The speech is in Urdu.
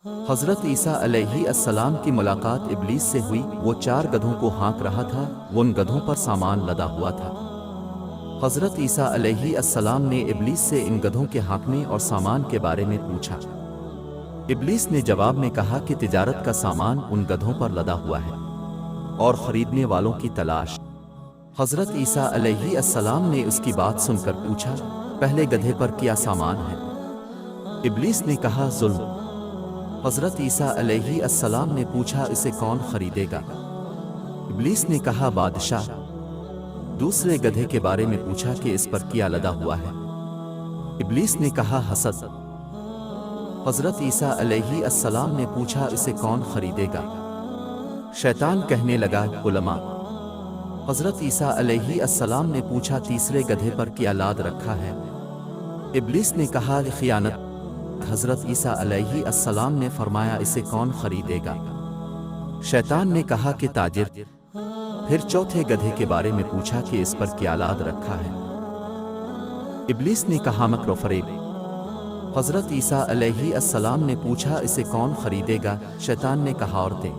حضرت عیسیٰ علیہ السلام کی ملاقات ابلیس سے ہوئی۔ وہ 4 گدھوں کو ہانک رہا تھا، ان گدھوں پر سامان لدا ہوا تھا۔ حضرت عیسیٰ علیہ السلام نے ابلیس سے ان گدھوں کے ہانکنے اور سامان کے بارے میں پوچھا۔ ابلیس نے جواب میں کہا کہ تجارت کا سامان ان گدھوں پر لدا ہوا ہے اور خریدنے والوں کی تلاش۔ حضرت عیسیٰ علیہ السلام نے اس کی بات سن کر پوچھا، پہلے گدھے پر کیا سامان ہے؟ ابلیس نے کہا، ظلم۔ حضرت عیسیٰ علیہ السلام نے پوچھا، اسے کون خریدے گا؟ ابلیس نے کہا، بادشاہ۔ دوسرے گدھے کے بارے میں پوچھا کہ اس پر کیا لدا ہوا ہے؟ ابلیس نے کہا، حسد۔ حضرت عیسیٰ علیہ السلام نے پوچھا، اسے کون خریدے گا؟ شیطان کہنے لگا، علماء۔ حضرت عیسیٰ علیہ السلام نے پوچھا، تیسرے گدھے پر کیا لاد رکھا ہے؟ ابلیس نے کہا، خیانت۔ حضرت عیسیٰ علیہ السلام نے فرمایا، اسے کون خریدے گا؟ شیطان نے کہا کہ تاجر۔ پھر چوتھے گدھے کے بارے میں پوچھا کہ اس پر کیا لاد رکھا ہے؟ ابلیس نے کہا، مکر و فریب۔ حضرت عیسیٰ علیہ السلام نے پوچھا، اسے کون خریدے گا؟ شیطان نے کہا، عورتیں۔